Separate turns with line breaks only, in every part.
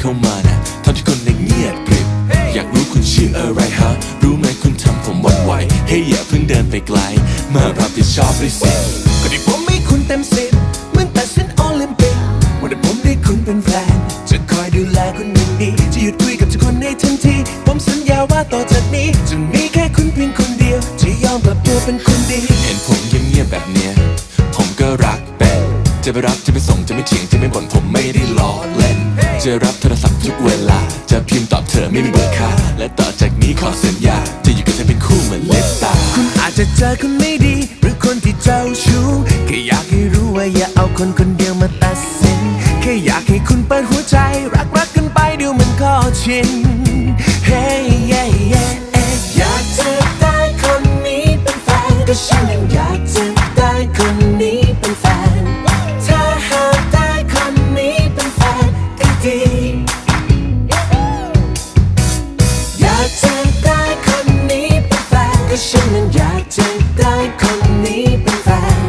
เข้ามานะทำที่คนในเงียบกริบอยากรู้คุณชื่ออะไรฮะรู้ไหมคุณทำผมหวั่นไหวให้อย่าเพิ่งเดินไปไกลมารับผิดชอบด้วยสิ
ก็ได้ผมให้คุณเต็ม10เหมือนตัดเส้นโอลิมปิกว่าได้ผมได้คุณเป็นแฟนจะคอยดูแลคุณอย่างดีจะหยุดคุยกับทุกคนในทันทีผมสัญญาว่าต่อจากนี้จะมีแค่คุณเพียงคนเดียวจะยอมกลับตัวเป็นคนดี
เห็นผมเงียบๆแบบเนี้ยผมก็รักเป็นจะไปรับจะไปส่งจะไม่เถียงจะไม่บ่นผมไม่ได้ล้อเล่นจะรับโทรศัพท์ทุกเวลาจะพิมพ์ตอบเธอไม่มีเบอร์ค่าและต่อจากนี้ขอสัญญาจะอยู่กับเธอเป็นคู่เหมือนเล็บตา
คุณอาจจะเจอคนไม่ดีหรือคนที่เจ้าชู้แค่อยากให้รู้ว่าอย่าเอาคนคนเดียวมาตัดสินแค่อยากให้คุณเปิดหัวใจรักกันไปเดี๋ยวมันก็ชิน Hey yeah yeah อยากจะได้คนนี้เป็นแฟนก็ฉันยังอยากจะได้คนนี้เป็นแฟนถ้าหากได้คนนี้เป็นแฟนก็ดีอยากจะได้คนนี้เป็นแฟนก็ฉันยังอยากจะได้คนนี้เป็นแฟน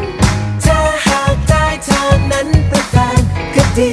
ถ้าหากได้เธอนั้นเป็นแฟนก็ดี